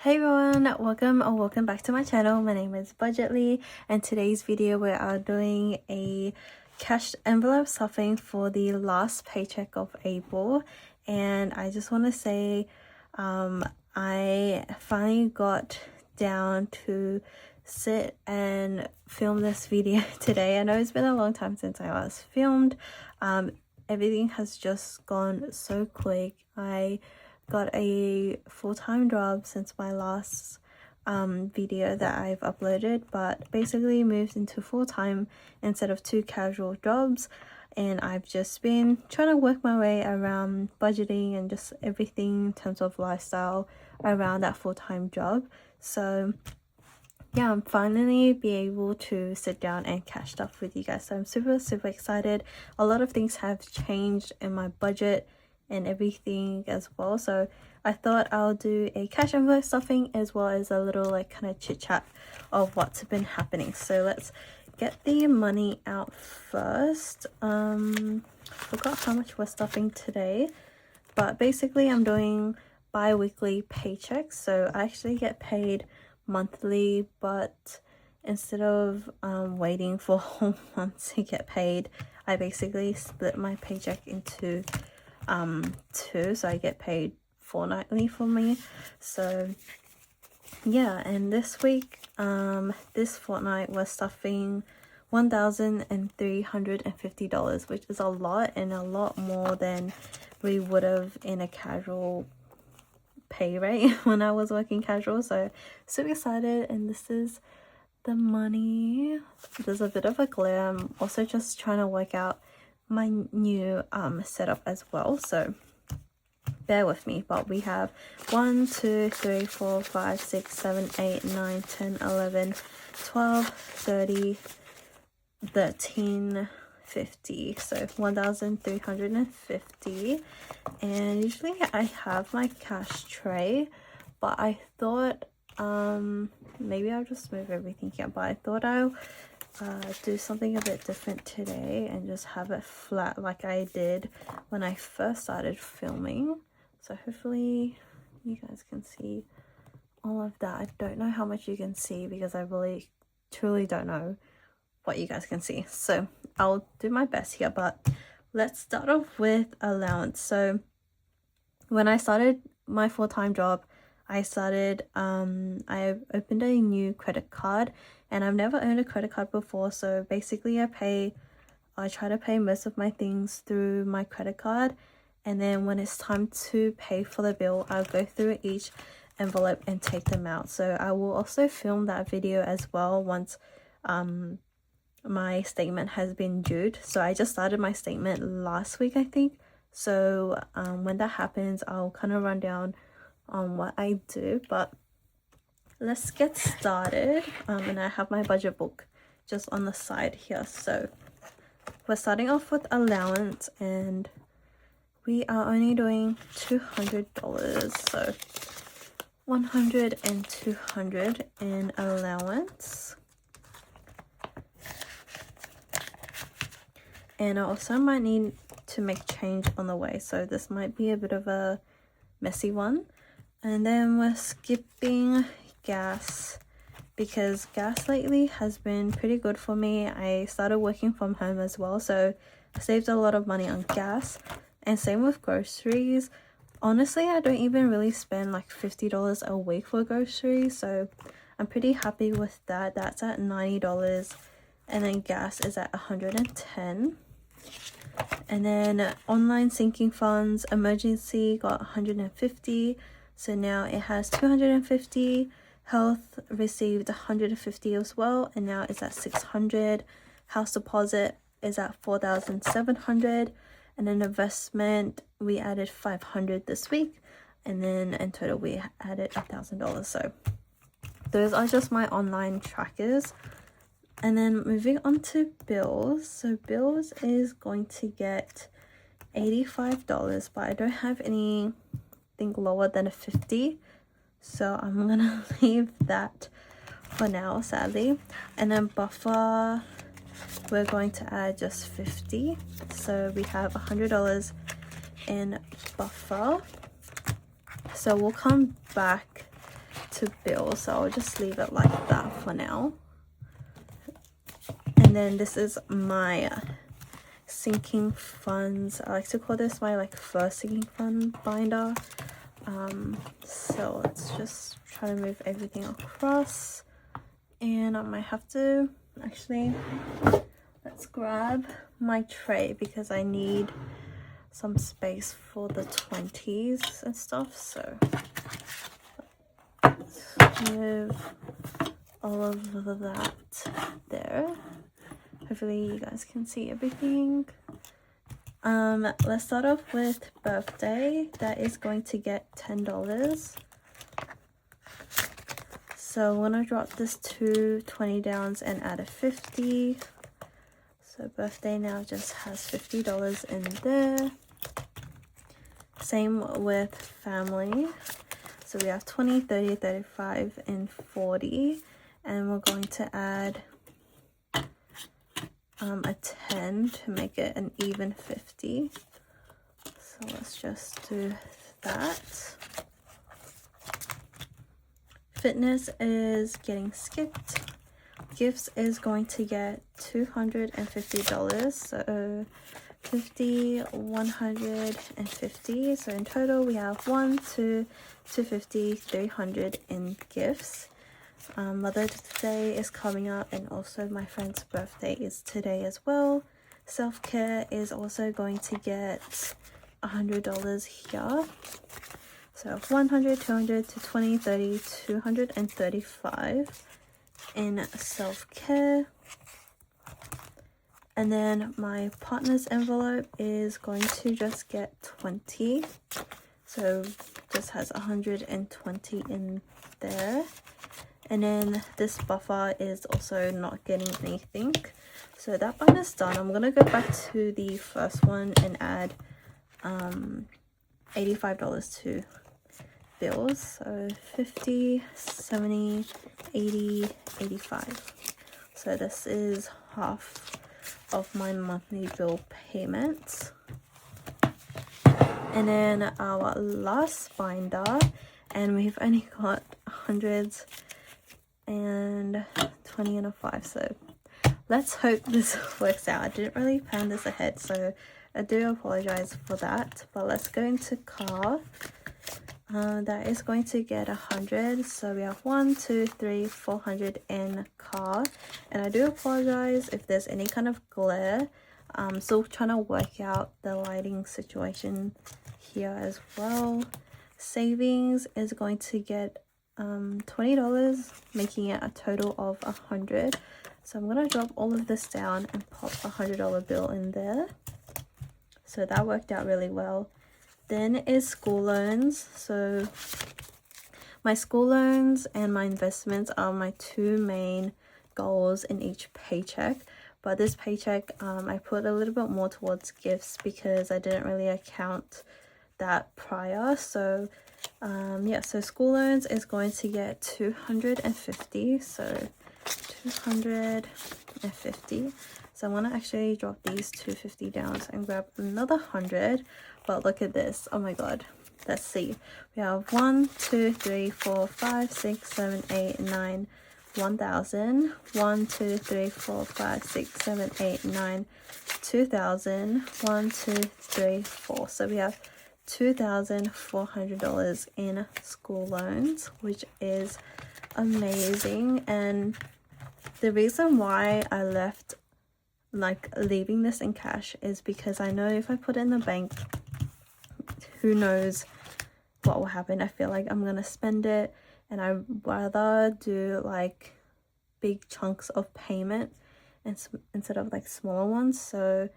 Hey everyone, welcome back to my channel. My name is Budgetly, and today's video we are doing a cash envelope stuffing for the last paycheck of April. And I just want to say I finally got down to sit and film this video today. I know it's been a long time since I last filmed. Everything has just gone so quick. I got a full-time job since my last video that I've uploaded, but basically moved into full-time instead of 2 casual jobs, and I've just been trying to work my way around budgeting and just everything in terms of lifestyle around that full-time job. So yeah, I'm finally be able to sit down and cash stuff with you guys, so I'm super excited. A lot of things have changed in my budget and everything as well, so I thought I'll do a cash envelope stuffing as well as a little like kind of chit chat of what's been happening. So let's get the money out first. Forgot how much we're stuffing today, but basically I'm doing bi-weekly paychecks, so I actually get paid monthly, but instead of waiting for a whole month to get paid, I basically split my paycheck into 2, so I get paid fortnightly for me. So yeah, and this week this fortnight we're stuffing $1,350, which is a lot, and a lot more than we would have in a casual pay rate when I was working casual. So super excited, and this is the money. There's a bit of a glare. I'm also just trying to work out my new setup as well, so bear with me. But we have 1 2 3 4 5 6 7 8 9 10 11 12 30 13 50, so 1,350. And usually I have my cash tray, but I thought maybe I'll just move everything here, but I thought I'll do something a bit different today and just have it flat like I did when I first started filming. So hopefully you guys can see all of that. I don't know how much you can see because I really truly don't know what you guys can see, so I'll do my best here. But let's start off with allowance. So when I started my full-time job, I opened a new credit card, and I've never owned a credit card before. So basically I try to pay most of my things through my credit card, and then when it's time to pay for the bill, I'll go through each envelope and take them out. So I will also film that video as well once my statement has been due. So I just started my statement last week, I think. So when that happens, I'll kind of run down on what I do. But let's get started. And I have my budget book just on the side here. So we're starting off with allowance, and we are only doing $200, so 100 and 200 in allowance. And I also might need to make change on the way, so this might be a bit of a messy one. And then we're skipping gas, because gas lately has been pretty good for me. I started working from home as well, so I saved a lot of money on gas. And same with groceries. Honestly, I don't even really spend like $50 a week for groceries, so I'm pretty happy with that. That's at $90, and then gas is at $110. And then online sinking funds, emergency got 150, so now it has 250. Health received 150 as well, and now it's at 600. House deposit is at 4,700. And then investment, we added 500 this week, and then in total we added $1,000. So those are just my online trackers. And then moving on to bills. So bills is going to get $85, but I don't have anything lower than a 50, so I'm gonna leave that for now, sadly. And then buffer, we're going to add just 50, so we have $100 in buffer. So we'll come back to bills, so I'll just leave it like that for now. And then this is my sinking funds. I like to call this my like first sinking fund binder. So let's just try to move everything across, and I might have to actually, let's grab my tray because I need some space for the 20s and stuff. So let's move all of that there. Hopefully you guys can see everything. Let's start off with birthday. That is going to get $10. So I'm gonna drop this to 20 downs and add a 50. So birthday now just has $50 in there. Same with family. So we have 20, 30, 35, and 40. And we're going to add a 10 to make it an even 50. So let's just do that. Fitness is getting skipped. Gifts is going to get $250. So 50, 150. So in total we have 1, 2, 250, 300 in gifts. Mother's Day is coming up, and also my friend's birthday is today as well. Self-care is also going to get $100 here. So 100, 200, 220, 30, 235 in self-care. And then my partner's envelope is going to just get 20. So just has 120 in there. And then this buffer is also not getting anything. So that one is done. I'm gonna go back to the first one and add $85 to bills. So 50, 70, 80, 85. So this is half of my monthly bill payments. And then our last binder, and we've only got hundreds and 20 and a 5. So let's hope this works out. I didn't really plan this ahead, so I do apologize for that. But let's go into car. That is going to get 100. So we have 1, 2, 3, 400 in car. And I do apologize if there's any kind of glare. I'm still trying to work out the lighting situation here as well. Savings is going to get $20, making it a total of 100. So I'm gonna drop all of this down and pop a $100 bill in there. So that worked out really well. Then is school loans. So my school loans and my investments are my two main goals in each paycheck. But this paycheck, I put a little bit more towards gifts because I didn't really account that prior. So yeah, so school loans is going to get 250. So 250. So I'm gonna actually drop these 250 down and grab another 100. But look at this, oh my god. Let's see, we have 1, 2, 3, 4, 5, 6, 7, 8, 9, 1,000. 1, 2, 3, 4, 5, 6, 7, 8, 9, 2,000. 1, 2, 3, 4. So we have $2,400 in school loans, which is amazing. And the reason why I left like leaving this in cash is because I know if I put it in the bank, who knows what will happen. I feel like I'm gonna spend it, and I'd rather do like big chunks of payment instead of like smaller ones. So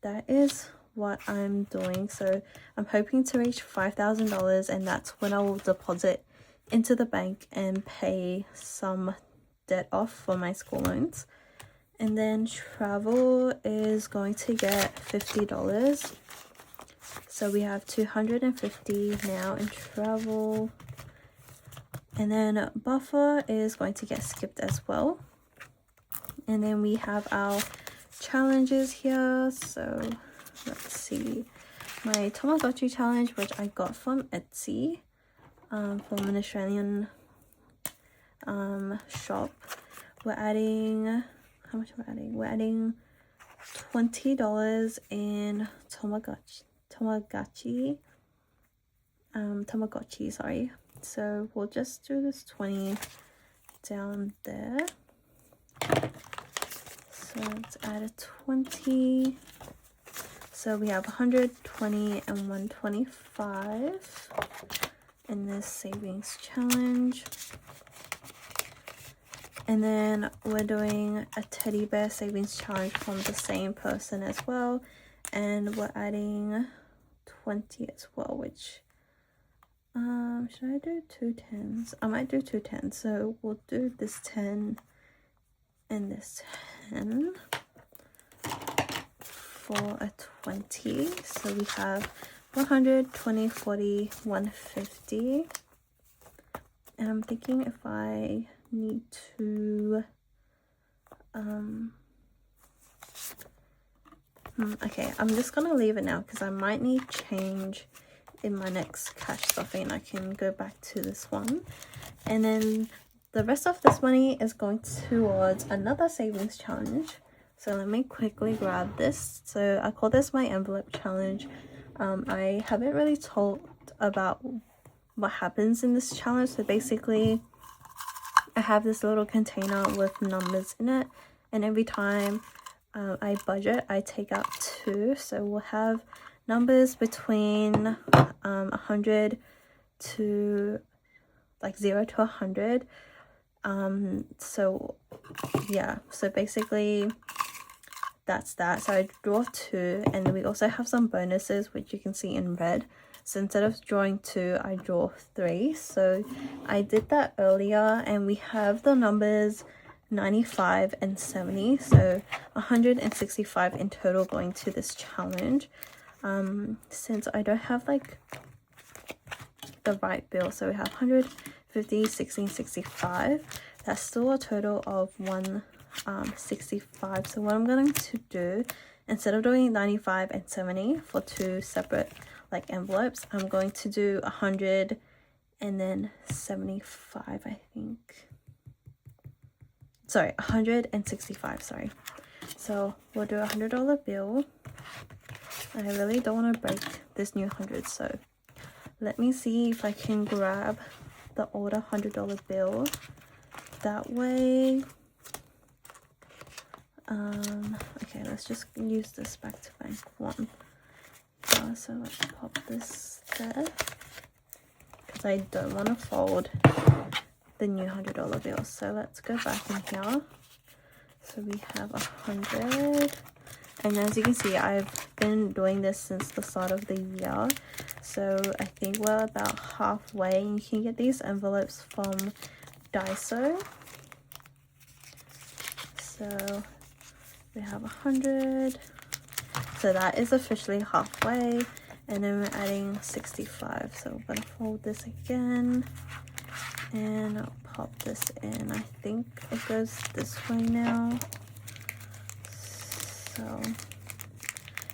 that is what I'm doing. So I'm hoping to reach $5,000, and that's when I will deposit into the bank and pay some debt off for my school loans. And then travel is going to get $50. So we have 250 now in travel. And then buffer is going to get skipped as well. And then we have our challenges here. So let's see, my Tamagotchi challenge, which I got from Etsy. from an Australian shop. We're adding, how much we're adding? We're adding $20 in Tamagotchi, sorry. So we'll just do this 20 down there. So let's add a 20. So we have 120 and 125 in this savings challenge. And then we're doing a teddy bear savings challenge from the same person as well. And we're adding 20 as well, which should I do 2 10s? I might do 2 10s. So we'll do this 10 and this 10 for a 20. So we have 100, 20, 40, 150. And I'm thinking if I need to okay, I'm just gonna leave it now because I might need change in my next cash stuffing. I can go back to this one, and then the rest of this money is going towards another savings challenge. So let me quickly grab this. So I call this my envelope challenge. I haven't really told about what happens in this challenge. So basically I have this little container with numbers in it, and every time I budget, I take out 2. So we'll have numbers between 100 to like 0 to 100. So yeah, so basically that's that. So I draw 2, and then we also have some bonuses which you can see in red. So instead of drawing 2, I draw 3. So I did that earlier, and we have the numbers 95 and 70. So 165 in total going to this challenge. Since I don't have like the right bill, so we have 150, 16, 65. That's still a total of 165. So what I'm going to do, instead of doing 95 and 70 for 2 separate like envelopes, I'm going to do 100 and then 75, I think. Sorry, 165, sorry. So we'll do a $100 bill. I really don't want to break this new 100, so let me see if I can grab the older $100 bill. That way, okay, let's just use this back to bank 1. So let's pop this there, because I don't want to fold the new $100 bill. So let's go back in here. So we have 100, and as you can see, I've been doing this since the start of the year. So I think we're about halfway. You can get these envelopes from Daiso. So we have 100. So that is officially halfway, and then we're adding 65. So I'm gonna fold this again and I'll pop this in. I think it goes this way now. So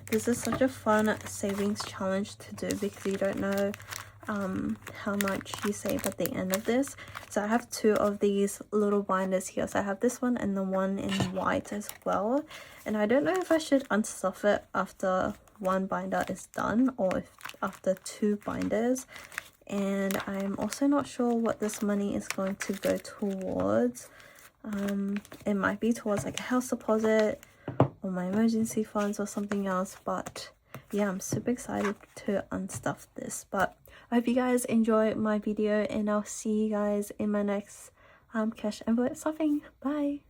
this is such a fun savings challenge to do, because you don't know how much you save at the end of this. So I have 2 of these little binders here. So I have this one and the one in white as well, and I don't know if I should unstuff it after 1 binder is done or if after 2 binders. And I'm also not sure what this money is going to go towards. It might be towards like a house deposit or my emergency funds or something else, but yeah, I'm super excited to unstuff this. But I hope you guys enjoy my video, and I'll see you guys in my next cash envelope stuffing. Bye.